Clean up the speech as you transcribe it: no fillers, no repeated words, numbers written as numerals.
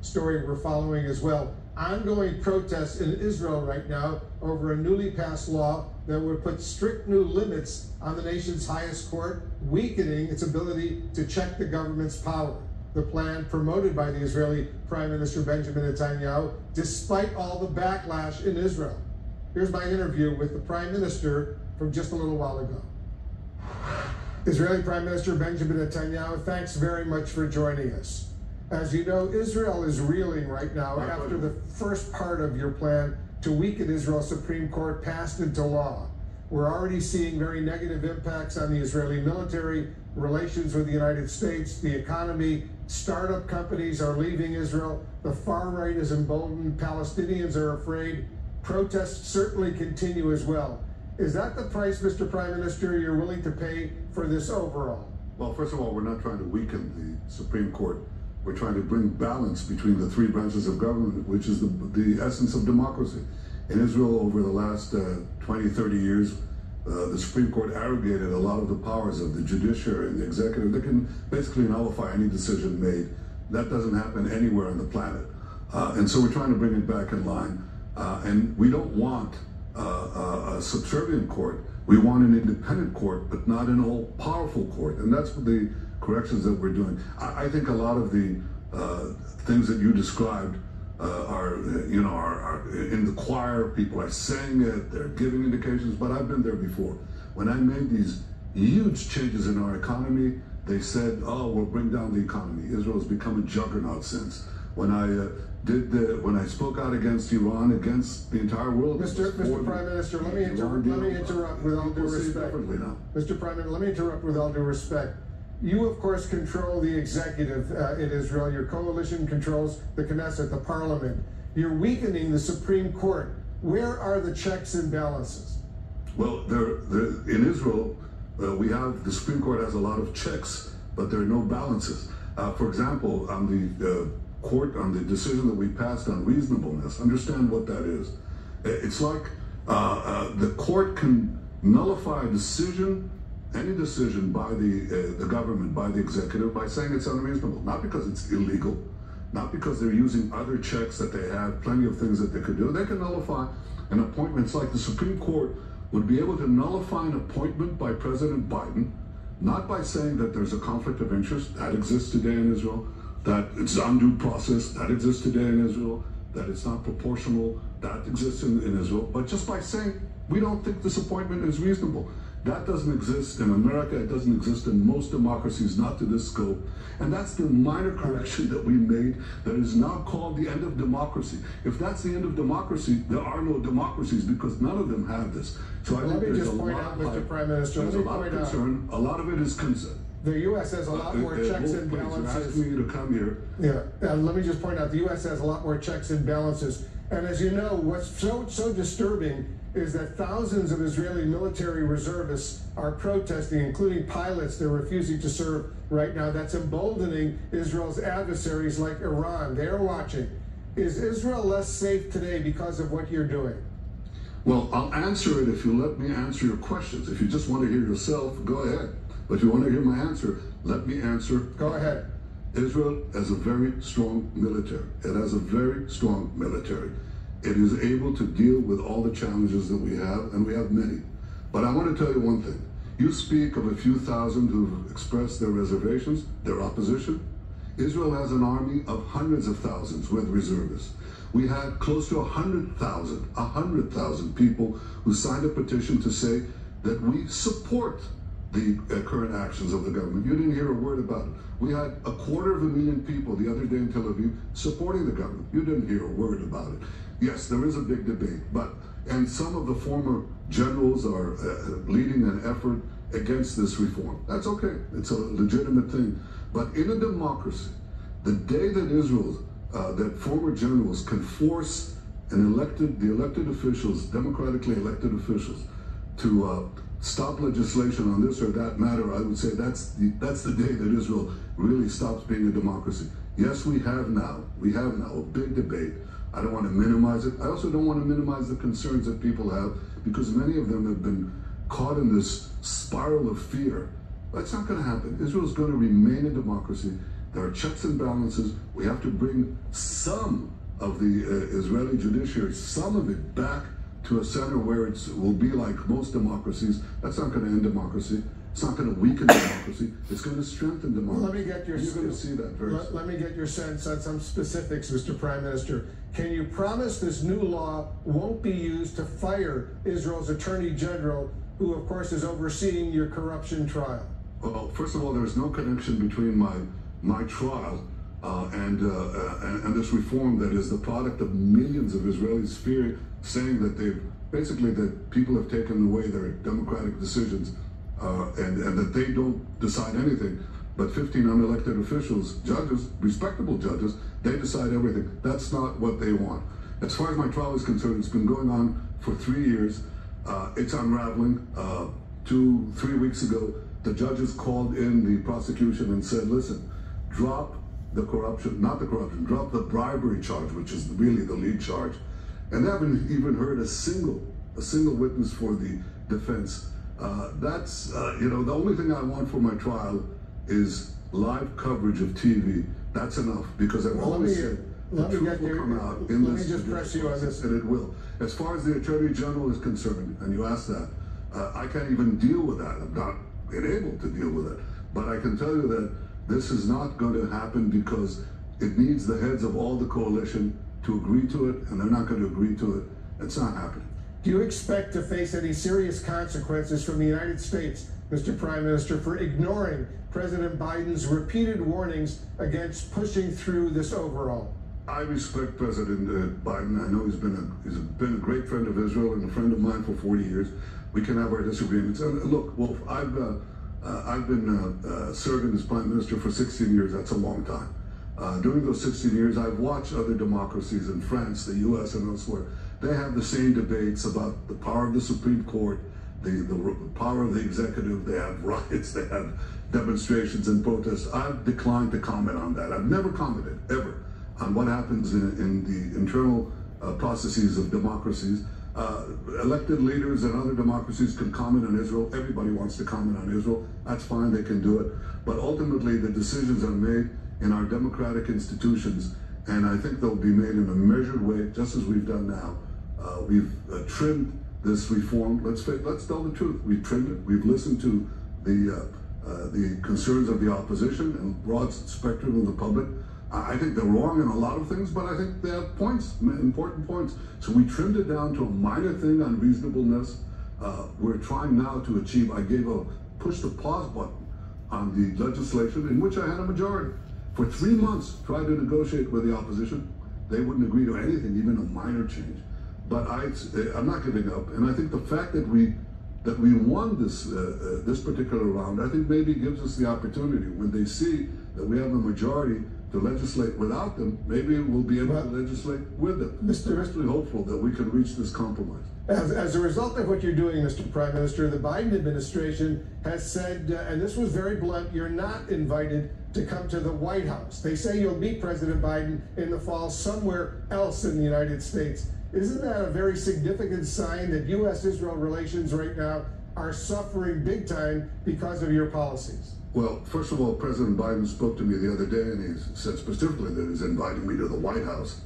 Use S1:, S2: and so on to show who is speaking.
S1: story we're following as well. Ongoing protests in Israel right now over a newly passed law that would put strict new limits on the nation's highest court, weakening its ability to check the government's power. The plan promoted by the Israeli Prime Minister Benjamin Netanyahu, despite all the backlash in Israel. Here's my interview with the Prime Minister from just a little while ago. Israeli Prime Minister Benjamin Netanyahu, thanks very much for joining us. As you know, Israel is reeling right now after the first part of your plan to weaken Israel's Supreme Court passed into law. We're already seeing very negative impacts on the Israeli military, relations with the United States, the economy. Startup companies are leaving Israel. The far right is emboldened. Palestinians are afraid. Protests certainly continue as well. Is that the price, Mr. Prime Minister, you're willing to pay for this overall?
S2: Well, first of all, we're not trying to weaken the Supreme Court. We're trying to bring balance between the three branches of government, which is the essence of democracy. In Israel, over the last 20, 30 years, the Supreme Court arrogated a lot of the powers of the judiciary and the executive. They can basically nullify any decision made. That doesn't happen anywhere on the planet. And so we're trying to bring it back in line. And we don't want a subservient court. We want an independent court, but not an all-powerful court. And that's the corrections that we're doing. I think a lot of the things that you described are in the choir. People are saying it, they're giving indications, but I've been there before. When I made these huge changes in our economy, they said, oh, we'll bring down the economy. Israel has become a juggernaut since. When I spoke out against Iran, against the entire world.
S1: Mr. Prime Minister, let me interrupt with all due respect. Mr. Prime Minister, let me interrupt with all due respect. You, of course, control the executive in Israel. Your coalition controls the Knesset, the parliament. You're weakening the Supreme Court. Where are the checks and balances? Well,
S2: in Israel, we have, the Supreme Court has a lot of checks, but there are no balances. For example, on the decision that we passed on reasonableness, understand what that is. It's like the court can nullify a decision, any decision by the government, by the executive, by saying it's unreasonable. Not because it's illegal, not because they're using other checks that they have, plenty of things that they could do. They can nullify an appointment. It's like the Supreme Court would be able to nullify an appointment by President Biden, not by saying that there's a conflict of interest, that exists today in Israel, that it's undue process, that exists today in Israel, that it's not proportional, that exists in Israel, but just by saying, we don't think this appointment is reasonable. That doesn't exist in America, it doesn't exist in most democracies, not to this scope. And that's the minor correction that we made that is now called the end of democracy. If that's the end of democracy, there are no democracies because none of them have this. So I think there's a lot of
S1: Mr. Prime Minister,
S2: there's a lot of concern. A lot of it is concern.
S1: The U.S. has a lot more checks and balances.
S2: You're asking me to come here.
S1: Yeah, and let me just point out, the U.S. has a lot more checks and balances. And as you know, what's so disturbing is that thousands of Israeli military reservists are protesting, including pilots. They're refusing to serve right now. That's emboldening Israel's adversaries like Iran. They're watching. Is Israel less safe today because of what you're doing?
S2: Well, I'll answer it if you let me answer your questions. If you just want to hear yourself, go ahead. But if you want to hear my answer, let me answer.
S1: Go ahead.
S2: Israel has a very strong military. It has a very strong military. It is able to deal with all the challenges that we have, and we have many. But I want to tell you one thing. You speak of a few thousand who've expressed their reservations, their opposition. Israel has an army of hundreds of thousands with reservists. We had close to 100,000 people who signed a petition to say that we support the current actions of the government. You didn't hear a word about it. We had 250,000 people the other day in Tel Aviv supporting the government. You didn't hear a word about it. Yes, there is a big debate, and some of the former generals are leading an effort against this reform. That's okay, it's a legitimate thing. But in a democracy, the day that that former generals can force the elected officials, democratically elected officials, to stop legislation on this or that matter, I would say that's the day that Israel really stops being a democracy. Yes, we have now a big debate. I don't want to minimize it. I also don't want to minimize the concerns that people have because many of them have been caught in this spiral of fear. That's not going to happen. Israel is going to remain a democracy. There are checks and balances. We have to bring some of the Israeli judiciary, some of it back to a center where it will be like most democracies. That's not going to end democracy. It's not going to weaken democracy. It's going to strengthen democracy.
S1: Let me get your.
S2: You're going to see that very soon.
S1: Let me get your sense on some specifics, Mr. Prime Minister. Can you promise this new law won't be used to fire Israel's Attorney General, who of course is overseeing your corruption trial?
S2: Well, first of all, there's no connection between my trial and this reform that is the product of millions of Israelis saying that that people have taken away their democratic decisions and that they don't decide anything. But 15 unelected officials, judges, respectable judges, they decide everything. That's not what they want. As far as my trial is concerned, it's been going on for 3 years. It's unraveling. 2-3 weeks ago, the judges called in the prosecution and said, listen, drop the corruption, not the corruption, drop the bribery charge, which is really the lead charge. And they haven't even heard a single witness for the defense. The only thing I want for my trial is live coverage of TV. That's enough, because I've always said the truth will come out in this.
S1: Let me just press you on this.
S2: And it will. As far as the Attorney General is concerned, and you asked that, I can't even deal with that. I'm not able to deal with it. But I can tell you that this is not going to happen because it needs the heads of all the coalition to agree to it, and they're not going to agree to it. It's not happening.
S1: Do you expect to face any serious consequences from the United States, Mr. Prime Minister, for ignoring President Biden's repeated warnings against pushing through this overhaul?
S2: I respect President Biden. I know he's been a great friend of Israel and a friend of mine for 40 years. We can have our disagreements. And look, Wolf, I've been serving as Prime Minister for 16 years. That's a long time. During those 16 years, I've watched other democracies in France, the U.S., and elsewhere. They have the same debates about the power of the Supreme Court, the power of the executive. They have riots, they have demonstrations and protests. I've declined to comment on that. I've never commented, ever, on what happens in the internal processes of democracies. Elected leaders and other democracies can comment on Israel. Everybody wants to comment on Israel. That's fine, they can do it. But ultimately, the decisions are made in our democratic institutions, and I think they'll be made in a measured way, just as we've done now. We've trimmed this reform. Let's tell the truth. We've trimmed it. We've listened to the concerns of the opposition and broad spectrum of the public. I think they're wrong in a lot of things, but I think they have points, important points. So we trimmed it down to a minor thing on reasonableness. We're trying now to achieve, I pushed the pause button on the legislation in which I had a majority. For 3 months, tried to negotiate with the opposition. They wouldn't agree to anything, even a minor change. But I'm not giving up, and I think the fact that we won this particular round, I think maybe gives us the opportunity, when they see that we have a majority to legislate without them, maybe we'll be able to legislate with them. I'm especially hopeful that we can reach this compromise.
S1: As a result of what you're doing, Mr. Prime Minister, the Biden administration has said, and this was very blunt, you're not invited to come to the White House. They say you'll meet President Biden in the fall somewhere else in the United States. Isn't that a very significant sign that U.S.-Israel relations right now are suffering big time because of your policies?
S2: Well, first of all, President Biden spoke to me the other day, and he said specifically that he's inviting me to the White House.